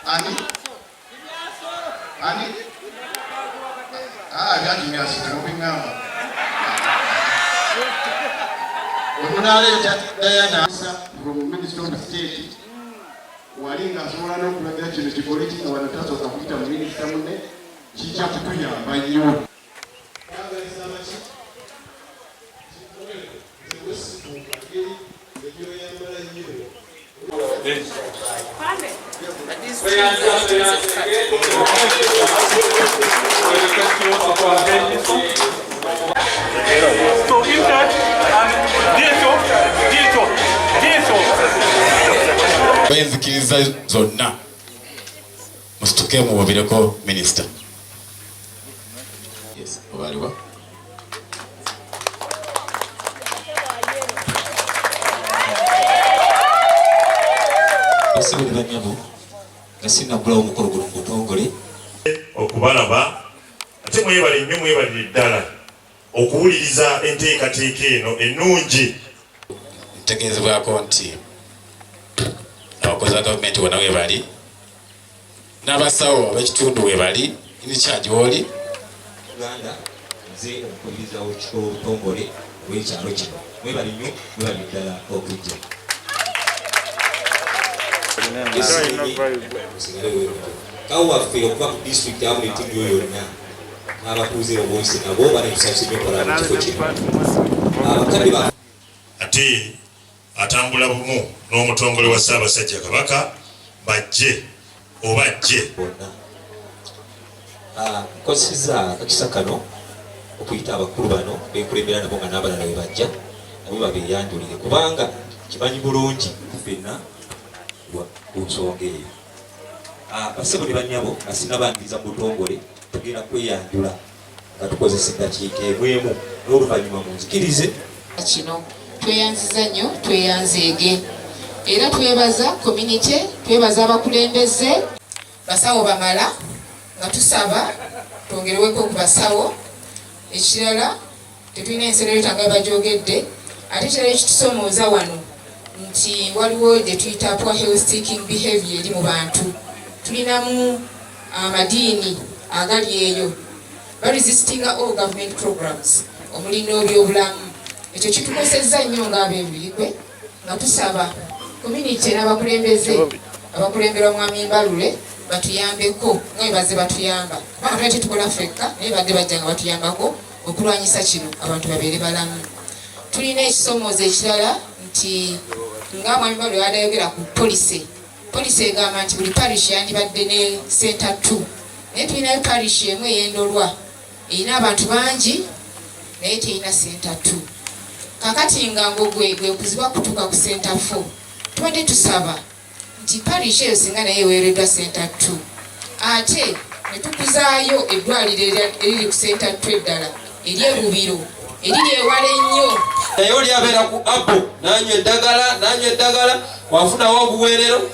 Ani? Byakimyasi temubingamba. Omunaleeta Diana from Minister of State walinga asobola n'okulagira kino kikole kino wanatasooka kuyita mu minisita munne kijja kutuyamba nnyo. Bayenzikiriza zonna musituke mubabireko minisita. Yes, obaliwa. Basibuli banyabo gasina gulawo mukolo guno gutongole okubalaba ate mwebale nnyo mwebalire ddala okuwuliriza enteekateeka eno ennungi. Ntegeezebwako nti abakozi ba gavumenti bonna webali n'abasawo ab'ekitundu webali inikyagi woli Uganda nze okukubiriza obutongole bw'ekyalo kino mwebali nnyo mwebali ddala okujja. Kawo waffe okuva ku disitulikiti awamu n'ettiimu yonna n'abatuuze obwonsi nabo banetusasibwa enkola mu kifo kino. Abakadde ba ate atambula bumu n'omutongole wa Ssaabasajja Kabaka bajje bonna. Nkozesezza akakisa kano okuyita abakulu bano benkulembera nabo nga n'abalala we bajja nabo babeeyanjulire kubanga kimanyi bulungi ffenna ku nsonga eyo. Basebo ne bannyabo basina bandiriza mu butongole tugenda kweyanjula nga tukozesa eddakiika emu n'oluvannyuma munzikirize kino tweyanziza nnyo tweyanzeege era twebaza community twebaza abakulembeze basawo bamala nga tusaba twongereweko ku basawo. Ekirala tetulina enserereta nga bajogedde ate ekirala ekitusomooza wano nti waliwo gye tuyita poor health seeking behavior eri mu bantu. Tulinamu amadiini agali eyo resisting all government programs omuli n'ebyobulamu. Ekyo kitukosezza nnyo ng'abeebigwe nga tusaba community n'abakulembeze abakulemberwa Mwami Mbalule batuyambeko nga bwe bazze batuyamba kubanga twali tetukola ffekka naye badde bajja nga batuyambako okulwanyisa kino abantu babeere balamu. Tulina ekisomoozo ekirala nti nga Mwami Mbalule yadayogera ku policy egamba nti buli parish yandibadde ne center 2 naye tulinayo parish emu ey'Endolwa erina abantu bangi naye terina center 2. Kakati nga ngogwe okuzibwa kutuuka ku center 4 tubadde tusaba nti parish eyo singa naye eweereddwa center 2 ate ne tukuzaayo eddwaliro eriri ku center 2 eddala eri Ebubiro eriri ewala ennyo. naye oli abeera ku Appo n'anywa eddagala wafunawo obuweerero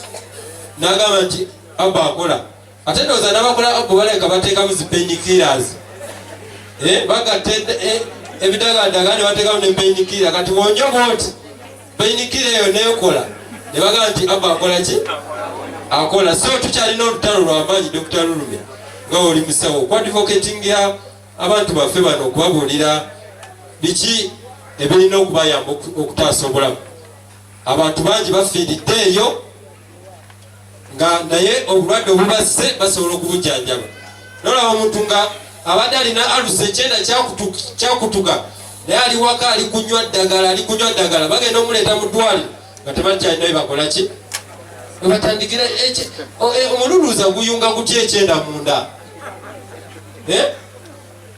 n'agamba nti Appo akola ate ndowooza n'abakola Appo baleka bateekamu zi painkillers bagatta ebidagala ne bateekamu ne painkiller kati wonjoba oti painkiller eyo neekola ne bagamba nti Appo akola ki akola. So tukyalina olutalo lw'amaanyi Dr. Lulumya nga oli musawo okwadvocatinga abantu baffe bano okubabuulira biki ebirina okubayamba okutaasa obulamu. Abantu bangi bafiiridde eyo nga naye obulwadde obubasse basobola okubujjanjaba. Nolaba omuntu nga abadde alina alusa ekyenda kyakutuga naye ali waka ali kunywa ddagala bagenda omuleeta mu ddwaliro nga tebakyalina bakola ki webatandikira omululuuza guyunga gutya ekyenda munda.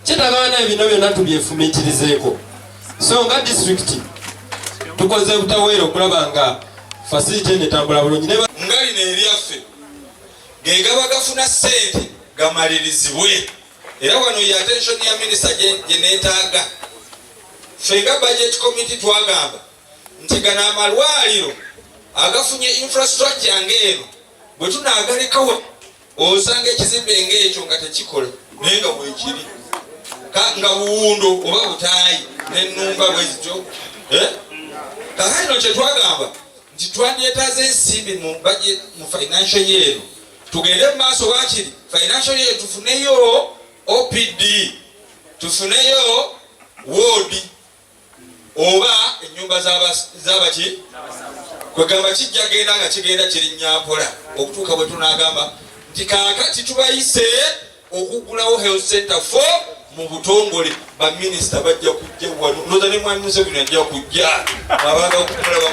Kyetagana ebino byonna tubyefumiikirizeeko. So nga disitulikiti tukoze butaweera okulaba nga facility netambula bulungi nga lino ebyaffe gegaba gafuna ssente gamalirizibwe. Era wano ya attention ya minisita gye neetaaga ffe nga budget committee twagamba nti gano amalwaliro agafunye infrastructure ng'eno bwe tunaagalekawo osanga ekizimbe ng'ekyo nga tekikola naye nga bwekiri nga buwundo oba butaayi n'ennumba bwezityo. Kakati no kye twagamba nti twandyetaaza ensimbi mu financial year tugende mu maaso wakiri financial year tufuneyo OPD, tufuneyo ward oba ennyumba z'abaki kwegamba kijja genda nga kigenda kirinnya mpola okutuuka bwe tunagamba nti kaakati tubayise okugulawo health center for mu butongole baminisita bajja kujja wano noza ne mwami Museveni ajja kujja abaga okumulaba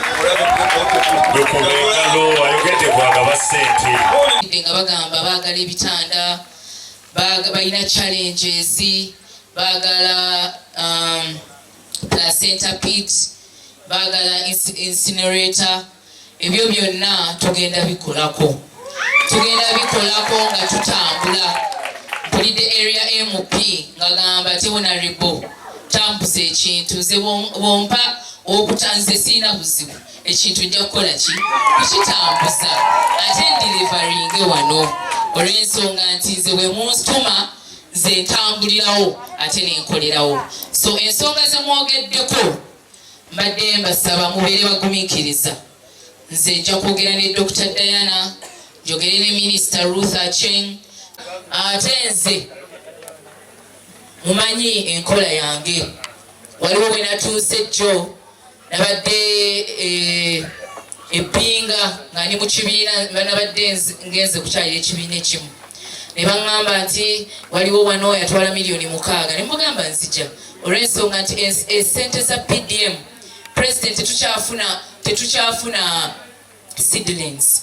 mukulabaekalo ayogedde kwagaba ssente nga bagamba baagala ebitanda balina challenges baagala placenta pit baagala incinerator ebyo byonna tugenda bikolako nga tutambula mpulidde area MP nga gamba tewona ribo tambuza ekintu nze bompa okutanze siina buzibu ekintu nja kukola kukitambuza ate ndiliveringe wano olw'ensonga nti nze bwe muntuma nze ntambulirawo ate nenkolerawo. So ensonga ze mwogeddeko mbadde mbasaba mubeere bagumiikiriza. Nze nja kwogera ne Dr. Diana, njogere ne Minister Ruth Acheng. Ate nze mumanyi enkola yange, waliwo bwe natuuse jjo nabadde ebbinga nga ndi mu kibiina nabadde ngenze kukyalira ekibiina ekimu ne baŋŋamba nti waliwo wano yatwala $6,000,000 ne mugamba nzija olw'ensonga nti esente za PDM president tetukyafuna seedlings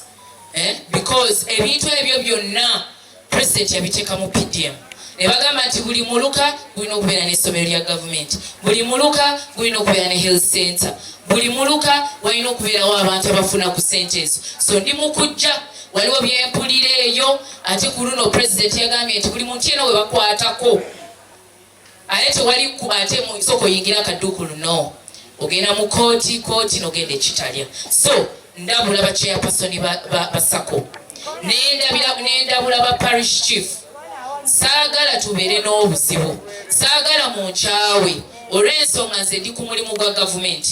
because ebintu ebyo byonna president yabiteeka mu PDM. Ne bagamba nti buli muluka gulina okubeera n'essomero lya gavumenti, buli muluka gulina okubeera ne health center, buli muluka walina okubeerawo abantu abafuna ku sente ezo. So ndi mu kujja waliwo byempulira eyo ate ku luno president yagambye nti buli muntu yena we bakwatako ate tewali ate mu isoko yingira akaduukulu no ogenda mu kooti n'ogenda ekitalya. So ndabula ba chairperson ba SACCO nendabula ba parish chief. Saagala tubeere n'obuzibu, saagala mu nkyawe olw'ensonga nze ndi ku mulimu gwa gavumenti.